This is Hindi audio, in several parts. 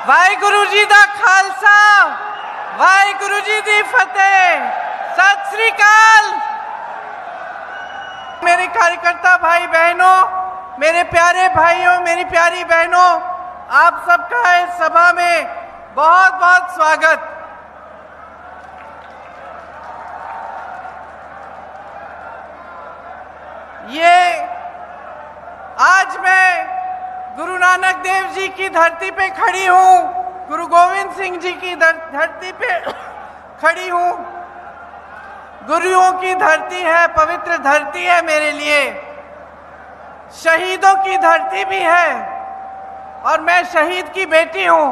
वाहिगुरु जी दा खालसा, वाहिगुरु जी दी फतेह। सत श्री अकाल। मेरे कार्यकर्ता भाई बहनों, मेरे प्यारे भाइयों, मेरी प्यारी बहनों, आप सबका इस सभा में बहुत बहुत स्वागत। ये आज मैं गुरु नानक देव जी की धरती पे खड़ी हूँ, गुरु गोविंद सिंह जी की धरती पे खड़ी हूँ। गुरुओं की धरती है, पवित्र धरती है मेरे लिए, शहीदों की धरती भी है और मैं शहीद की बेटी हूँ,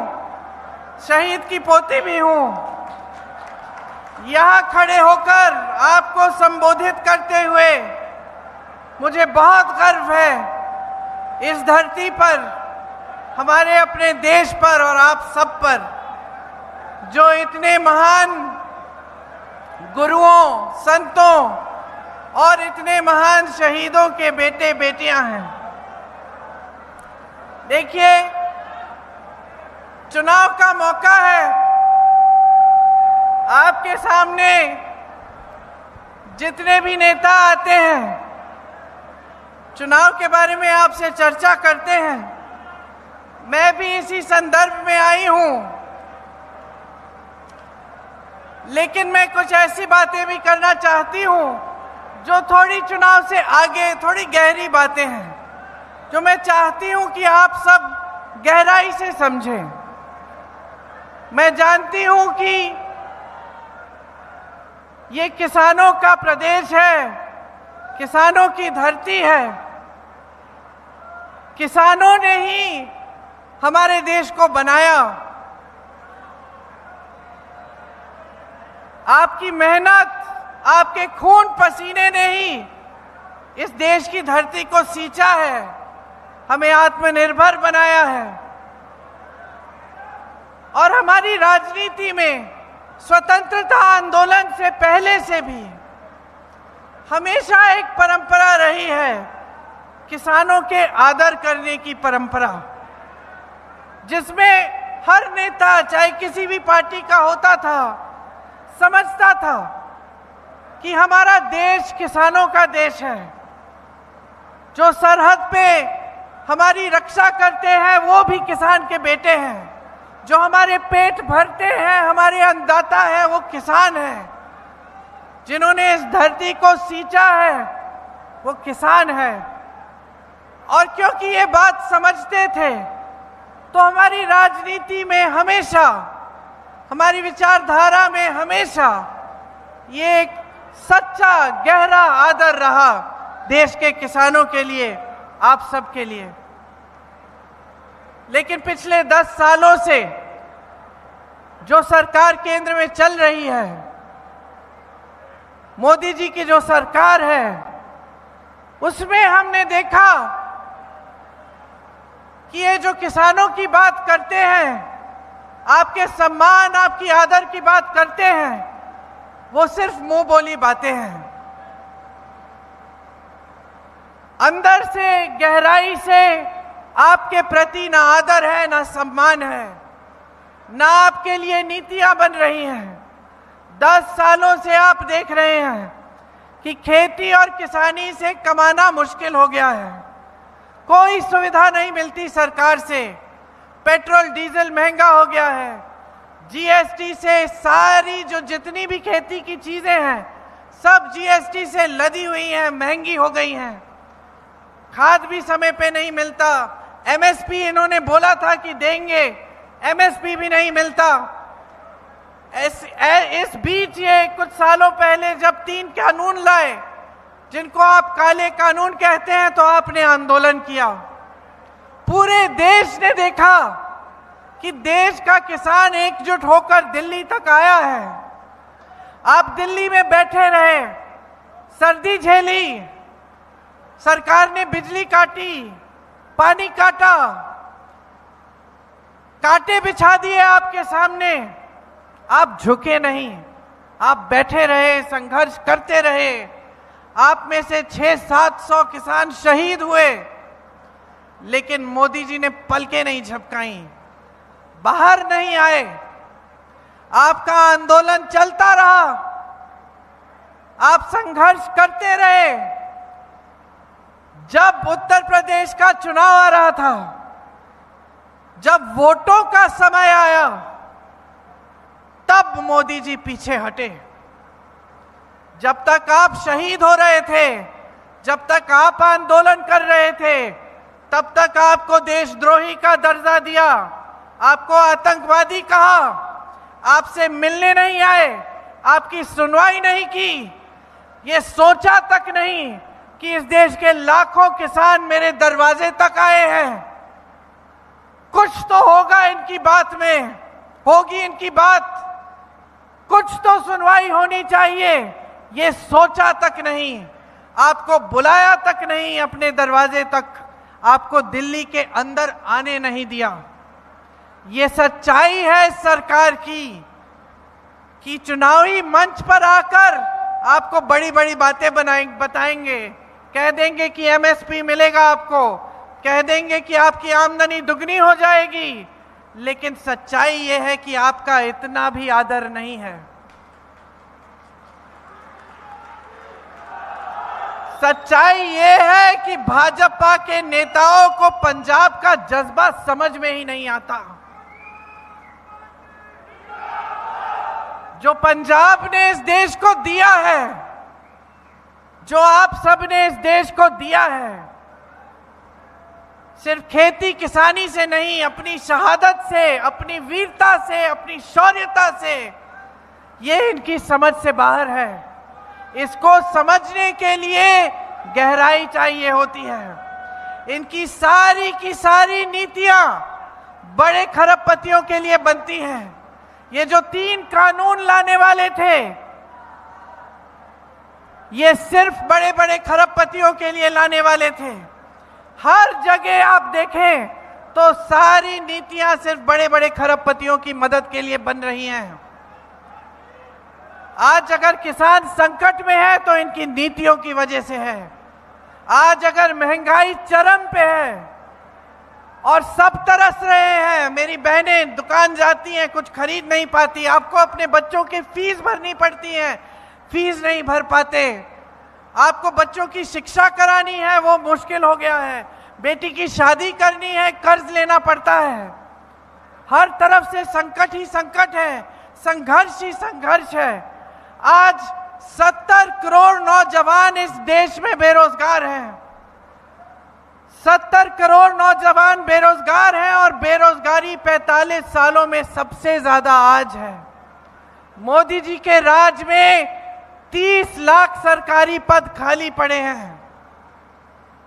शहीद की पोती भी हूँ। यहाँ खड़े होकर आपको संबोधित करते हुए मुझे बहुत गर्व है इस धरती पर, हमारे अपने देश पर और आप सब पर, जो इतने महान गुरुओं, संतों और इतने महान शहीदों के बेटे बेटियां हैं। देखिए, चुनाव का मौका है, आपके सामने जितने भी नेता आते हैं चुनाव के बारे में आपसे चर्चा करते हैं। मैं भी इसी संदर्भ में आई हूं, लेकिन मैं कुछ ऐसी बातें भी करना चाहती हूं जो थोड़ी चुनाव से आगे, थोड़ी गहरी बातें हैं, जो मैं चाहती हूं कि आप सब गहराई से समझें। मैं जानती हूं कि ये किसानों का प्रदेश है, किसानों की धरती है। किसानों ने ही हमारे देश को बनाया। आपकी मेहनत, आपके खून पसीने ने ही इस देश की धरती को सींचा है, हमें आत्मनिर्भर बनाया है। और हमारी राजनीति में स्वतंत्रता आंदोलन से पहले से भी हमेशा एक परंपरा रही है, किसानों के आदर करने की परंपरा, जिसमें हर नेता, चाहे किसी भी पार्टी का होता था, समझता था कि हमारा देश किसानों का देश है। जो सरहद पे हमारी रक्षा करते हैं वो भी किसान के बेटे हैं, जो हमारे पेट भरते हैं, हमारे अन्नदाता है, वो किसान हैं। जिन्होंने इस धरती को सींचा है वो किसान है। और क्योंकि ये बात समझते थे तो हमारी राजनीति में हमेशा, हमारी विचारधारा में हमेशा ये एक सच्चा गहरा आदर रहा देश के किसानों के लिए, आप सब के लिए। लेकिन पिछले 10 सालों से जो सरकार केंद्र में चल रही है, मोदी जी की जो सरकार है, उसमें हमने देखा कि ये जो किसानों की बात करते हैं, आपके सम्मान, आपकी आदर की बात करते हैं, वो सिर्फ मुंह बोली बातें हैं। अंदर से, गहराई से आपके प्रति ना आदर है, ना सम्मान है, ना आपके लिए नीतियां बन रही हैं। 10 सालों से आप देख रहे हैं कि खेती और किसानी से कमाना मुश्किल हो गया है। कोई सुविधा नहीं मिलती सरकार से, पेट्रोल डीजल महंगा हो गया है, जीएसटी से सारी जो जितनी भी खेती की चीजें हैं सब जीएसटी से लदी हुई हैं, महंगी हो गई हैं। खाद भी समय पे नहीं मिलता, एमएसपी इन्होंने बोला था कि देंगे, एमएसपी भी नहीं मिलता। इस बीच ये कुछ सालों पहले जब 3 कानून लाए, जिनको आप काले कानून कहते हैं, तो आपने आंदोलन किया। पूरे देश ने देखा कि देश का किसान एकजुट होकर दिल्ली तक आया है। आप दिल्ली में बैठे रहे, सर्दी झेली, सरकार ने बिजली काटी, पानी काटा, कांटे बिछा दिए आपके सामने, आप झुके नहीं, आप बैठे रहे, संघर्ष करते रहे। आप में से 600-700 किसान शहीद हुए, लेकिन मोदी जी ने पलकें नहीं झपकाई। बाहर नहीं आए, आपका आंदोलन चलता रहा, आप संघर्ष करते रहे। जब उत्तर प्रदेश का चुनाव आ रहा था, जब वोटों का समय आया, तब मोदी जी पीछे हटे। जब तक आप शहीद हो रहे थे, जब तक आप आंदोलन कर रहे थे, तब तक आपको देशद्रोही का दर्जा दिया, आपको आतंकवादी कहा, आपसे मिलने नहीं आए, आपकी सुनवाई नहीं की, ये सोचा तक नहीं कि इस देश के लाखों किसान मेरे दरवाजे तक आए हैं। कुछ तो होगा इनकी बात में, होगी इनकी बात, कुछ तो सुनवाई होनी चाहिए, ये सोचा तक नहीं, आपको बुलाया तक नहीं अपने दरवाजे तक, आपको दिल्ली के अंदर आने नहीं दिया। ये सच्चाई है सरकार की कि चुनावी मंच पर आकर आपको बड़ी बड़ी बातें बताएंगे, कह देंगे कि एमएसपी मिलेगा आपको, कह देंगे कि आपकी आमदनी दुगनी हो जाएगी, लेकिन सच्चाई ये है कि आपका इतना भी आदर नहीं है। सच्चाई ये है कि भाजपा के नेताओं को पंजाब का जज्बा समझ में ही नहीं आता। जो पंजाब ने इस देश को दिया है, जो आप सब ने इस देश को दिया है, सिर्फ खेती किसानी से नहीं, अपनी शहादत से, अपनी वीरता से, अपनी शौर्यता से, ये इनकी समझ से बाहर है। इसको समझने के लिए गहराई चाहिए होती है। इनकी सारी की सारी नीतियां बड़े खरबपतियों के लिए बनती हैं। ये जो 3 कानून लाने वाले थे, ये सिर्फ बड़े बड़े खरबपतियों के लिए लाने वाले थे। हर जगह आप देखें तो सारी नीतियां सिर्फ बड़े बड़े खरबपतियों की मदद के लिए बन रही हैं। आज अगर किसान संकट में है तो इनकी नीतियों की वजह से है। आज अगर महंगाई चरम पे है और सब तरस रहे हैं, मेरी बहनें दुकान जाती हैं, कुछ खरीद नहीं पाती, आपको अपने बच्चों की फीस भरनी पड़ती है, फीस नहीं भर पाते, आपको बच्चों की शिक्षा करानी है, वो मुश्किल हो गया है, बेटी की शादी करनी है, कर्ज लेना पड़ता है। हर तरफ से संकट ही संकट है, संघर्ष ही संघर्ष है। आज 70 करोड़ नौजवान इस देश में बेरोजगार हैं। 70 करोड़ नौजवान बेरोजगार हैं और बेरोजगारी 45 सालों में सबसे ज्यादा आज है। मोदी जी के राज में 30 लाख सरकारी पद खाली पड़े हैं,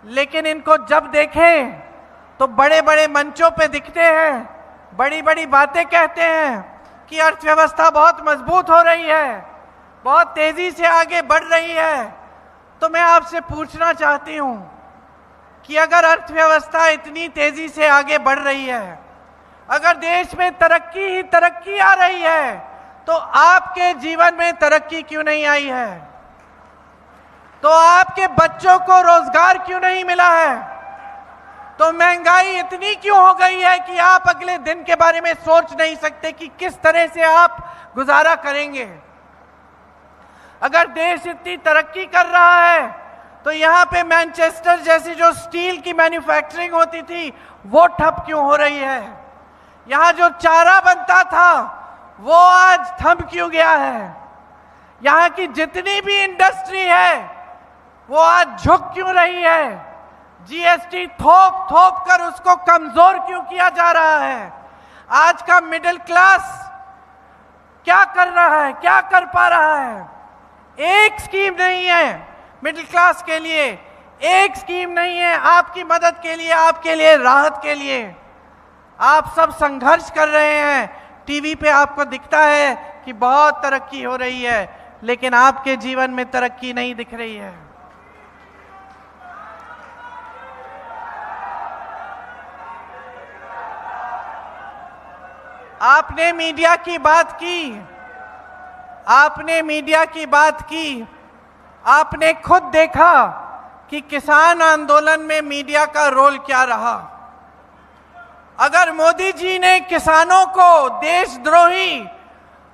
लेकिन इनको जब देखें तो बड़े बड़े मंचों पे दिखते हैं, बड़ी बड़ी बातें कहते हैं कि अर्थव्यवस्था बहुत मजबूत हो रही है, बहुत तेजी से आगे बढ़ रही है। तो मैं आपसे पूछना चाहती हूं कि अगर अर्थव्यवस्था इतनी तेजी से आगे बढ़ रही है, अगर देश में तरक्की ही तरक्की आ रही है, तो आपके जीवन में तरक्की क्यों नहीं आई है? तो आपके बच्चों को रोजगार क्यों नहीं मिला है? तो महंगाई इतनी क्यों हो गई है कि आप अगले दिन के बारे में सोच नहीं सकते कि किस तरह से आप गुजारा करेंगे? अगर देश इतनी तरक्की कर रहा है तो यहाँ पे मैनचेस्टर जैसी जो स्टील की मैन्युफैक्चरिंग होती थी वो ठप क्यों हो रही है? यहाँ जो चारा बनता था वो आज थम क्यों गया है? यहाँ की जितनी भी इंडस्ट्री है वो आज झुक क्यों रही है? जीएसटी थोप थोप कर उसको कमजोर क्यों किया जा रहा है? आज का मिडिल क्लास क्या कर रहा है, क्या कर पा रहा है? एक स्कीम नहीं है मिडिल क्लास के लिए, एक स्कीम नहीं है आपकी मदद के लिए, आपके लिए राहत के लिए। आप सब संघर्ष कर रहे हैं, टीवी पे आपको दिखता है कि बहुत तरक्की हो रही है, लेकिन आपके जीवन में तरक्की नहीं दिख रही है। आपने मीडिया की बात की, आपने मीडिया की बात की, आपने खुद देखा कि किसान आंदोलन में मीडिया का रोल क्या रहा। अगर मोदी जी ने किसानों को देशद्रोही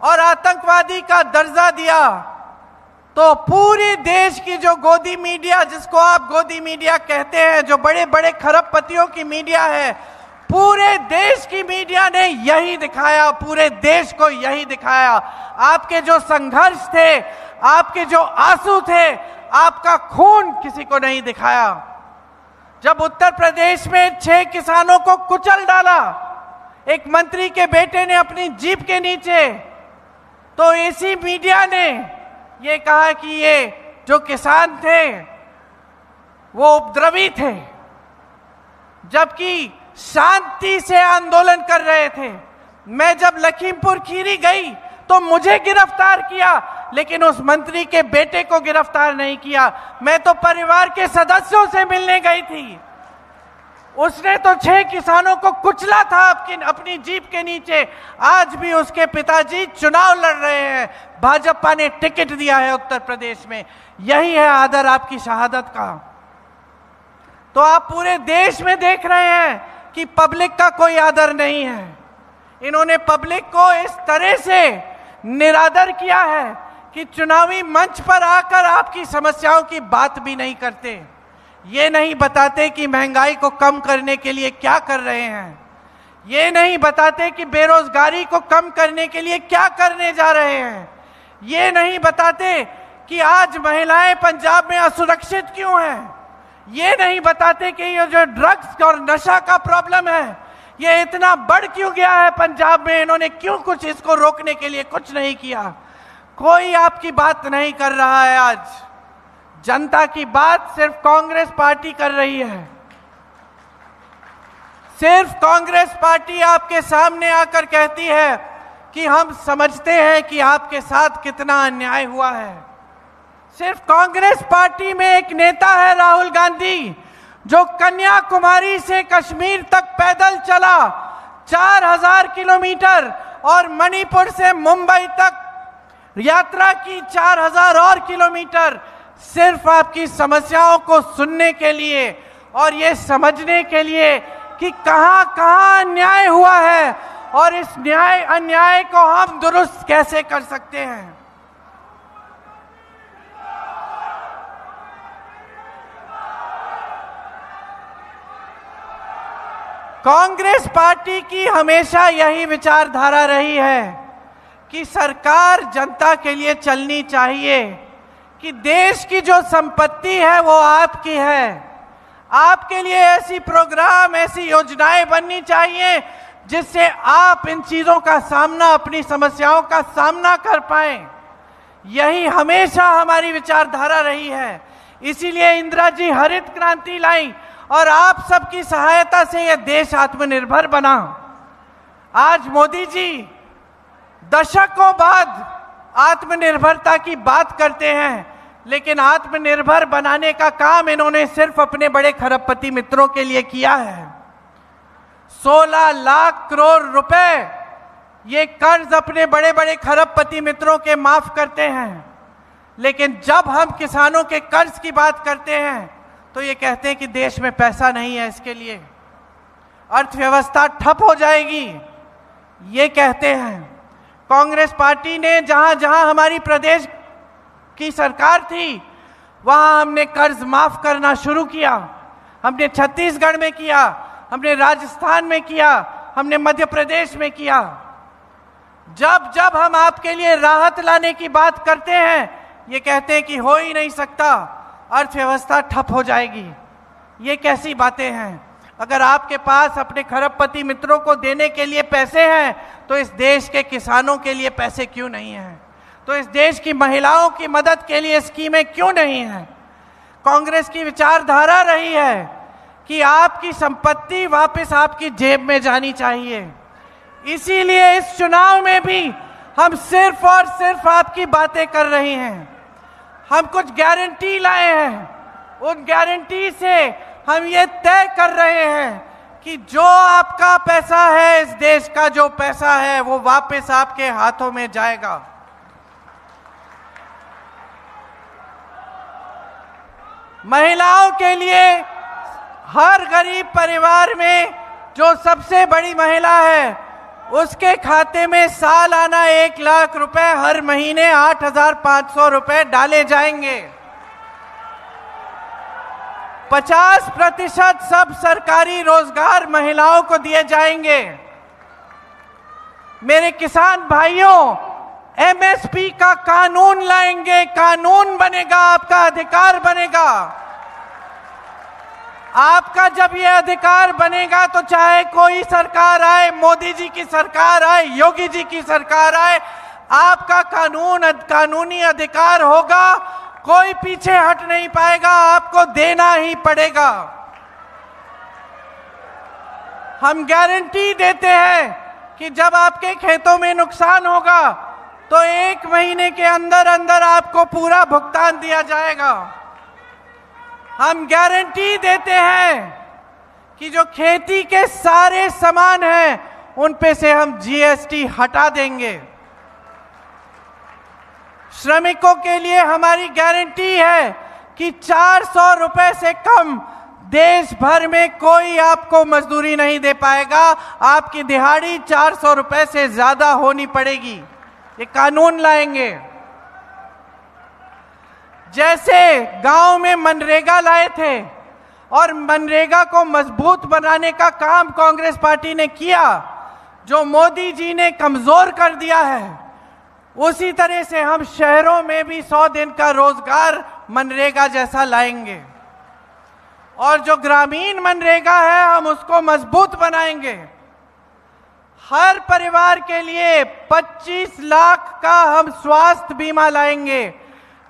और आतंकवादी का दर्जा दिया तो पूरे देश की जो गोदी मीडिया, जिसको आप गोदी मीडिया कहते हैं, जो बड़े बड़े खरबपतियों की मीडिया है, पूरे देश की मीडिया ने यही दिखाया, पूरे देश को यही दिखाया। आपके जो संघर्ष थे, आपके जो आंसू थे, आपका खून किसी को नहीं दिखाया। जब उत्तर प्रदेश में 6 किसानों को कुचल डाला एक मंत्री के बेटे ने अपनी जीप के नीचे, तो इसी मीडिया ने ये कहा कि ये जो किसान थे वो उपद्रवी थे, जबकि शांति से आंदोलन कर रहे थे। मैं जब लखीमपुर खीरी गई तो मुझे गिरफ्तार किया, लेकिन उस मंत्री के बेटे को गिरफ्तार नहीं किया। मैं तो परिवार के सदस्यों से मिलने गई थी। उसने तो 6 किसानों को कुचला था अपनी जीप के नीचे। आज भी उसके पिताजी चुनाव लड़ रहे हैं, भाजपा ने टिकट दिया है उत्तर प्रदेश में। यही है आदर आपकी शहादत का। तो आप पूरे देश में देख रहे हैं कि पब्लिक का कोई आदर नहीं है। इन्होंने पब्लिक को इस तरह से निरादर किया है कि चुनावी मंच पर आकर आपकी समस्याओं की बात भी नहीं करते। ये नहीं बताते कि महंगाई को कम करने के लिए क्या कर रहे हैं, ये नहीं बताते कि बेरोजगारी को कम करने के लिए क्या करने जा रहे हैं, ये नहीं बताते कि आज महिलाएं पंजाब में असुरक्षित क्यों हैं, ये नहीं बताते कि ये जो ड्रग्स और नशा का प्रॉब्लम है ये इतना बढ़ क्यों गया है पंजाब में, इन्होंने क्यों कुछ इसको रोकने के लिए कुछ नहीं किया। कोई आपकी बात नहीं कर रहा है। आज जनता की बात सिर्फ कांग्रेस पार्टी कर रही है। सिर्फ कांग्रेस पार्टी आपके सामने आकर कहती है कि हम समझते हैं कि आपके साथ कितना अन्याय हुआ है। सिर्फ कांग्रेस पार्टी में एक नेता है राहुल गांधी, जो कन्याकुमारी से कश्मीर तक पैदल चला 4000 किलोमीटर और मणिपुर से मुंबई तक यात्रा की 4000 और किलोमीटर, सिर्फ आपकी समस्याओं को सुनने के लिए और ये समझने के लिए कि कहां कहां अन्याय हुआ है और इस अन्याय को हम दुरुस्त कैसे कर सकते हैं। कांग्रेस पार्टी की हमेशा यही विचारधारा रही है कि सरकार जनता के लिए चलनी चाहिए, कि देश की जो संपत्ति है वो आपकी है। आपके लिए ऐसी प्रोग्राम, ऐसी योजनाएं बननी चाहिए जिससे आप इन चीजों का सामना, अपनी समस्याओं का सामना कर पाएं। यही हमेशा हमारी विचारधारा रही है। इसीलिए इंदिरा जी हरित क्रांति लाई और आप सबकी सहायता से यह देश आत्मनिर्भर बना। आज मोदी जी दशकों बाद आत्मनिर्भरता की बात करते हैं, लेकिन आत्मनिर्भर बनाने का काम इन्होंने सिर्फ अपने बड़े खरबपति मित्रों के लिए किया है। 16 लाख करोड़ रुपए ये कर्ज अपने बड़े बड़े खरबपति मित्रों के माफ करते हैं, लेकिन जब हम किसानों के कर्ज की बात करते हैं तो ये कहते हैं कि देश में पैसा नहीं है, इसके लिए अर्थव्यवस्था ठप हो जाएगी, ये कहते हैं। कांग्रेस पार्टी ने जहां जहां हमारी प्रदेश की सरकार थी वहां हमने कर्ज माफ करना शुरू किया। हमने छत्तीसगढ़ में किया, हमने राजस्थान में किया, हमने मध्य प्रदेश में किया। जब जब हम आपके लिए राहत लाने की बात करते हैं ये कहते हैं कि हो ही नहीं सकता, अर्थव्यवस्था ठप हो जाएगी। ये कैसी बातें हैं? अगर आपके पास अपने खरबपति मित्रों को देने के लिए पैसे हैं तो इस देश के किसानों के लिए पैसे क्यों नहीं हैं? तो इस देश की महिलाओं की मदद के लिए स्कीमें क्यों नहीं हैं? कांग्रेस की विचारधारा रही है कि आपकी संपत्ति वापस आपकी जेब में जानी चाहिए। इसीलिए इस चुनाव में भी हम सिर्फ और सिर्फ आपकी बातें कर रहे हैं। हम कुछ गारंटी लाए हैं, उन गारंटी से हम ये तय कर रहे हैं कि जो आपका पैसा है, इस देश का जो पैसा है वो वापस आपके हाथों में जाएगा। महिलाओं के लिए हर गरीब परिवार में जो सबसे बड़ी महिला है उसके खाते में सालाना 1 लाख रुपए, हर महीने 8,500 रुपए डाले जाएंगे। 50% सब सरकारी रोजगार महिलाओं को दिए जाएंगे। मेरे किसान भाइयों, एमएसपी का कानून लाएंगे, कानून बनेगा, आपका अधिकार बनेगा। आपका जब ये अधिकार बनेगा तो चाहे कोई सरकार आए, मोदी जी की सरकार आए, योगी जी की सरकार आए, आपका कानूनी अधिकार होगा। कोई पीछे हट नहीं पाएगा, आपको देना ही पड़ेगा। हम गारंटी देते हैं कि जब आपके खेतों में नुकसान होगा तो 1 महीने के अंदर अंदर आपको पूरा भुगतान दिया जाएगा। हम गारंटी देते हैं कि जो खेती के सारे सामान हैं उन पे से हम जीएसटी हटा देंगे। श्रमिकों के लिए हमारी गारंटी है कि 400 रुपए से कम देश भर में कोई आपको मजदूरी नहीं दे पाएगा। आपकी दिहाड़ी 400 रुपए से ज्यादा होनी पड़ेगी। ये कानून लाएंगे। जैसे गांव में मनरेगा लाए थे और मनरेगा को मजबूत बनाने का काम कांग्रेस पार्टी ने किया, जो मोदी जी ने कमजोर कर दिया है, उसी तरह से हम शहरों में भी 100 दिन का रोजगार मनरेगा जैसा लाएंगे। और जो ग्रामीण मनरेगा है हम उसको मजबूत बनाएंगे। हर परिवार के लिए 25 लाख का हम स्वास्थ्य बीमा लाएंगे।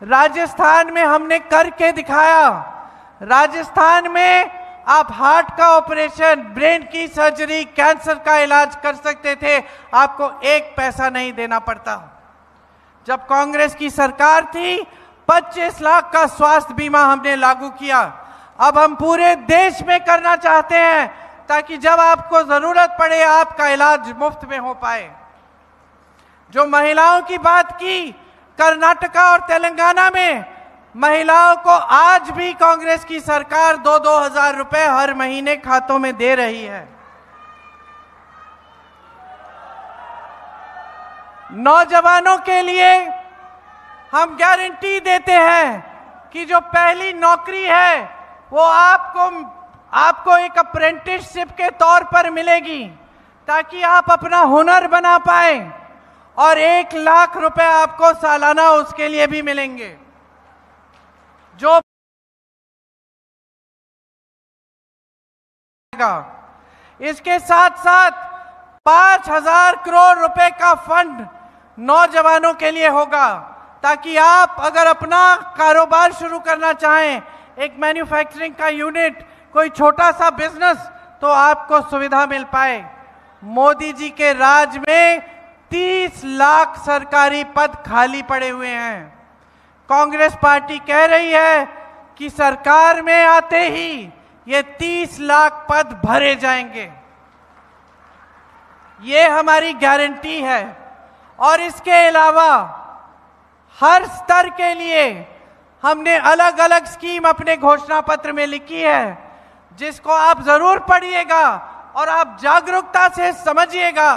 राजस्थान में हमने करके दिखाया। राजस्थान में आप हार्ट का ऑपरेशन, ब्रेन की सर्जरी, कैंसर का इलाज कर सकते थे, आपको 1 पैसा नहीं देना पड़ता। जब कांग्रेस की सरकार थी 25 लाख का स्वास्थ्य बीमा हमने लागू किया। अब हम पूरे देश में करना चाहते हैं ताकि जब आपको जरूरत पड़े आपका इलाज मुफ्त में हो पाए। जो महिलाओं की बात की, कर्नाटका और तेलंगाना में महिलाओं को आज भी कांग्रेस की सरकार 2-2 हजार रुपए हर महीने खातों में दे रही है। नौजवानों के लिए हम गारंटी देते हैं कि जो पहली नौकरी है वो आपको एक अप्रेंटिसशिप के तौर पर मिलेगी, ताकि आप अपना हुनर बना पाए, और 1 लाख रुपए आपको सालाना उसके लिए भी मिलेंगे। जो इसके साथ साथ 5,000 करोड़ रुपए का फंड नौजवानों के लिए होगा, ताकि आप अगर अपना कारोबार शुरू करना चाहें, एक मैन्युफैक्चरिंग का यूनिट, कोई छोटा सा बिजनेस, तो आपको सुविधा मिल पाए। मोदी जी के राज में 30 लाख सरकारी पद खाली पड़े हुए हैं। कांग्रेस पार्टी कह रही है कि सरकार में आते ही ये 30 लाख पद भरे जाएंगे। ये हमारी गारंटी है। और इसके अलावा हर स्तर के लिए हमने अलग अलग स्कीम अपने घोषणा पत्र में लिखी है, जिसको आप जरूर पढ़िएगा और आप जागरूकता से समझिएगा,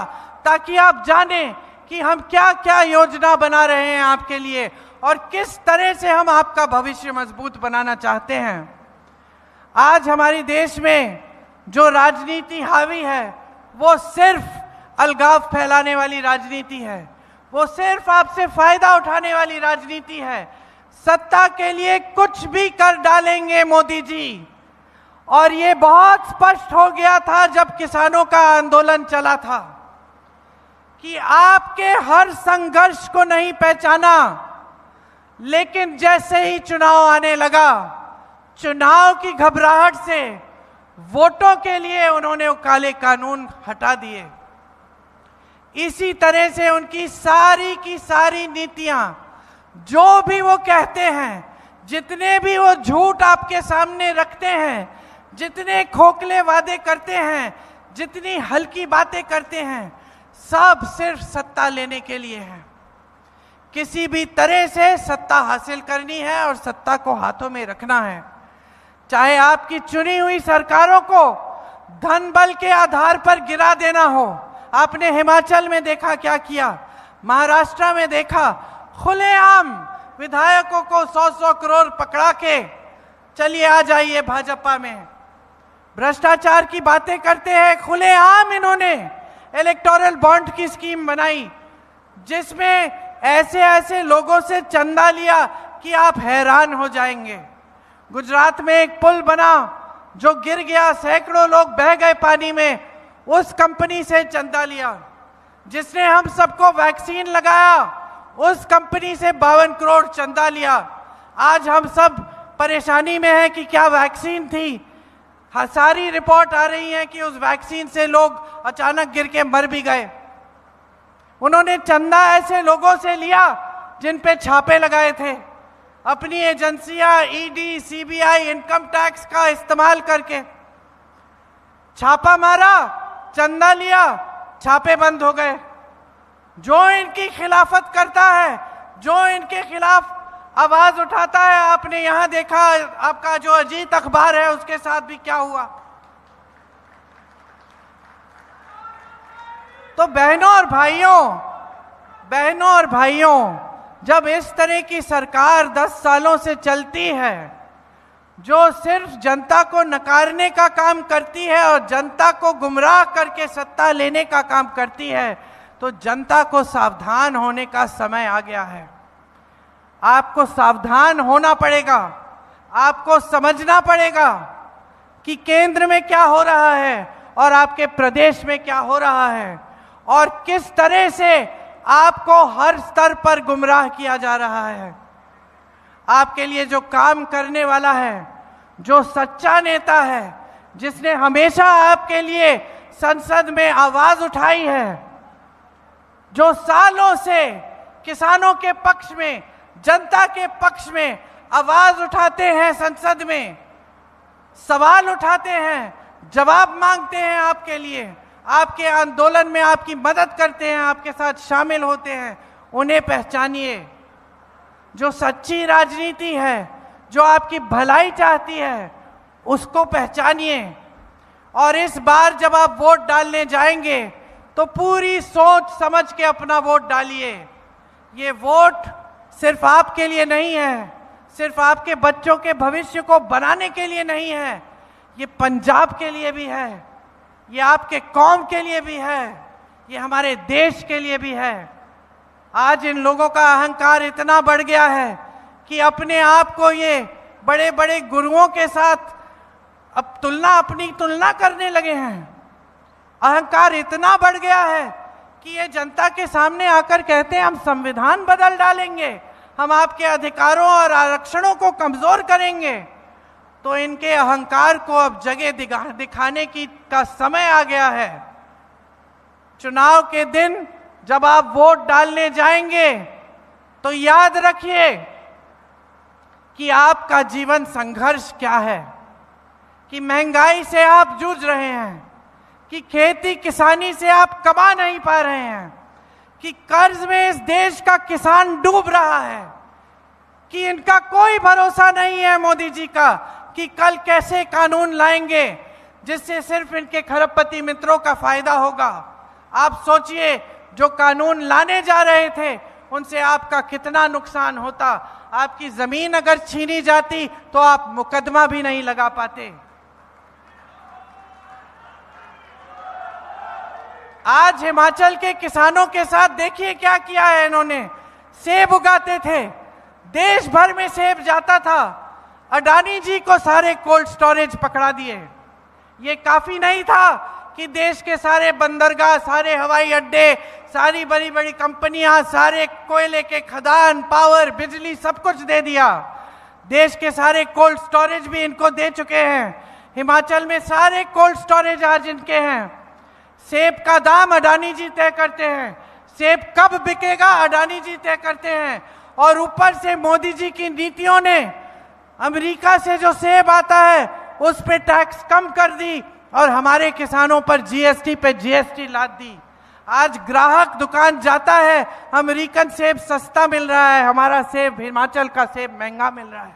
ताकि आप जानें कि हम क्या क्या योजना बना रहे हैं आपके लिए और किस तरह से हम आपका भविष्य मजबूत बनाना चाहते हैं। आज हमारे देश में जो राजनीति हावी है वो सिर्फ अलगाव फैलाने वाली राजनीति है, वो सिर्फ आपसे फायदा उठाने वाली राजनीति है। सत्ता के लिए कुछ भी कर डालेंगे मोदी जी। और ये बहुत स्पष्ट हो गया था जब किसानों का आंदोलन चला था कि आपके हर संघर्ष को नहीं पहचाना, लेकिन जैसे ही चुनाव आने लगा, चुनाव की घबराहट से वोटों के लिए उन्होंने वो काले कानून हटा दिए। इसी तरह से उनकी सारी की सारी नीतियां, जो भी वो कहते हैं, जितने भी वो झूठ आपके सामने रखते हैं, जितने खोखले वादे करते हैं, जितनी हल्की बातें करते हैं, सब सिर्फ सत्ता लेने के लिए है। किसी भी तरह से सत्ता हासिल करनी है और सत्ता को हाथों में रखना है। चाहे आपकी चुनी हुई सरकारों को धन बल के आधार पर गिरा देना हो। आपने हिमाचल में देखा क्या किया, महाराष्ट्र में देखा, खुलेआम विधायकों को 100-100 करोड़ पकड़ा के चलिए आ जाइए भाजपा में। भ्रष्टाचार की बातें करते हैं, खुलेआम इन्होंने इलेक्टोरल बॉन्ड की स्कीम बनाई जिसमें ऐसे ऐसे लोगों से चंदा लिया कि आप हैरान हो जाएंगे। गुजरात में एक पुल बना जो गिर गया, सैकड़ों लोग बह गए पानी में, उस कंपनी से चंदा लिया। जिसने हम सबको वैक्सीन लगाया, उस कंपनी से 52 करोड़ चंदा लिया। आज हम सब परेशानी में हैं कि क्या वैक्सीन थी। सारी रिपोर्ट आ रही है कि उस वैक्सीन से लोग अचानक गिर के मर भी गए। उन्होंने चंदा ऐसे लोगों से लिया जिन पे छापे लगाए थे, अपनी एजेंसियां ईडी, सीबीआई, इनकम टैक्स का इस्तेमाल करके छापा मारा, चंदा लिया, छापे बंद हो गए। जो इनकी खिलाफत करता है, जो इनके खिलाफ आवाज उठाता है, आपने यहां देखा आपका जो अजीत अखबार है उसके साथ भी क्या हुआ। तो बहनों और भाइयों, जब इस तरह की सरकार 10 सालों से चलती है जो सिर्फ जनता को नकारने का काम करती है और जनता को गुमराह करके सत्ता लेने का काम करती है, तो जनता को सावधान होने का समय आ गया है। आपको सावधान होना पड़ेगा, आपको समझना पड़ेगा कि केंद्र में क्या हो रहा है और आपके प्रदेश में क्या हो रहा है और किस तरह से आपको हर स्तर पर गुमराह किया जा रहा है। आपके लिए जो काम करने वाला है, जो सच्चा नेता है, जिसने हमेशा आपके लिए संसद में आवाज उठाई है, जो सालों से किसानों के पक्ष में, जनता के पक्ष में आवाज उठाते हैं, संसद में सवाल उठाते हैं, जवाब मांगते हैं आपके लिए, आपके आंदोलन में आपकी मदद करते हैं, आपके साथ शामिल होते हैं, उन्हें पहचानिए। जो सच्ची राजनीति है, जो आपकी भलाई चाहती है, उसको पहचानिए। और इस बार जब आप वोट डालने जाएंगे तो पूरी सोच समझ के अपना वोट डालिए। ये वोट सिर्फ आपके लिए नहीं है, सिर्फ आपके बच्चों के भविष्य को बनाने के लिए नहीं है, ये पंजाब के लिए भी है, ये आपके कौम के लिए भी है, ये हमारे देश के लिए भी है। आज इन लोगों का अहंकार इतना बढ़ गया है कि अपने आप को ये बड़े बड़े गुरुओं के साथ अब अपनी तुलना करने लगे हैं। अहंकार इतना बढ़ गया है कि ये जनता के सामने आकर कहते हैं हम संविधान बदल डालेंगे, हम आपके अधिकारों और आरक्षणों को कमजोर करेंगे। तो इनके अहंकार को अब जगह दिखाने का समय आ गया है। चुनाव के दिन जब आप वोट डालने जाएंगे तो याद रखिए कि आपका जीवन संघर्ष क्या है, कि महंगाई से आप जूझ रहे हैं, कि खेती किसानी से आप कमा नहीं पा रहे हैं, कि कर्ज में इस देश का किसान डूब रहा है, कि इनका कोई भरोसा नहीं है मोदी जी का कि कल कैसे कानून लाएंगे जिससे सिर्फ इनके खरबपति मित्रों का फायदा होगा। आप सोचिए, जो कानून लाने जा रहे थे उनसे आपका कितना नुकसान होता। आपकी जमीन अगर छीनी जाती तो आप मुकदमा भी नहीं लगा पाते। आज हिमाचल के किसानों के साथ देखिए क्या किया है इन्होंने। सेब उगाते थे, देश भर में सेब जाता था, अडानी जी को सारे कोल्ड स्टोरेज पकड़ा दिए। ये काफी नहीं था कि देश के सारे बंदरगाह, सारे हवाई अड्डे, सारी बड़ी बड़ी कंपनियां, सारे कोयले के खदान, पावर, बिजली सब कुछ दे दिया। देश के सारे कोल्ड स्टोरेज भी इनको दे चुके हैं। हिमाचल में सारे कोल्ड स्टोरेज आज इनके हैं। सेब का दाम अडानी जी तय करते हैं, सेब कब बिकेगा अडानी जी तय करते हैं। और ऊपर से मोदी जी की नीतियों ने अमेरिका से जो सेब आता है उस पे टैक्स कम कर दी और हमारे किसानों पर जीएसटी पे जीएसटी लाद दी। आज ग्राहक दुकान जाता है, अमेरिकन सेब सस्ता मिल रहा है, हमारा सेब, हिमाचल का सेब महंगा मिल रहा है।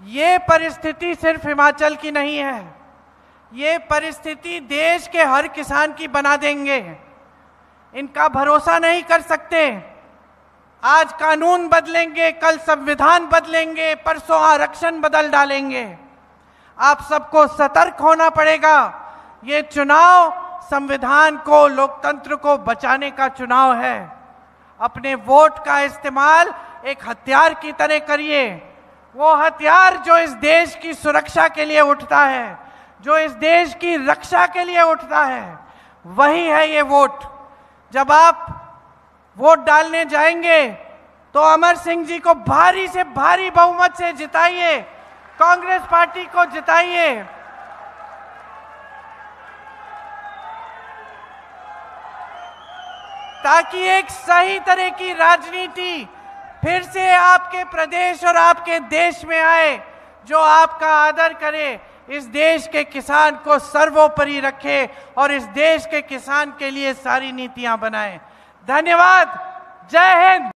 ये परिस्थिति सिर्फ हिमाचल की नहीं है, ये परिस्थिति देश के हर किसान की बना देंगे। इनका भरोसा नहीं कर सकते। आज कानून बदलेंगे, कल संविधान बदलेंगे, परसों आरक्षण बदल डालेंगे। आप सबको सतर्क होना पड़ेगा। ये चुनाव संविधान को, लोकतंत्र को बचाने का चुनाव है। अपने वोट का इस्तेमाल एक हथियार की तरह करिए। वो हथियार जो इस देश की सुरक्षा के लिए उठता है, जो इस देश की रक्षा के लिए उठता है, वही है ये वोट। जब आप वोट डालने जाएंगे तो अमर सिंह जी को भारी से भारी बहुमत से जिताइए, कांग्रेस पार्टी को जिताइए। ताकि एक सही तरह की राजनीति फिर से आपके प्रदेश और आपके देश में आए, जो आपका आदर करे, इस देश के किसान को सर्वोपरि रखे और इस देश के किसान के लिए सारी नीतियां बनाए। धन्यवाद। जय हिंद।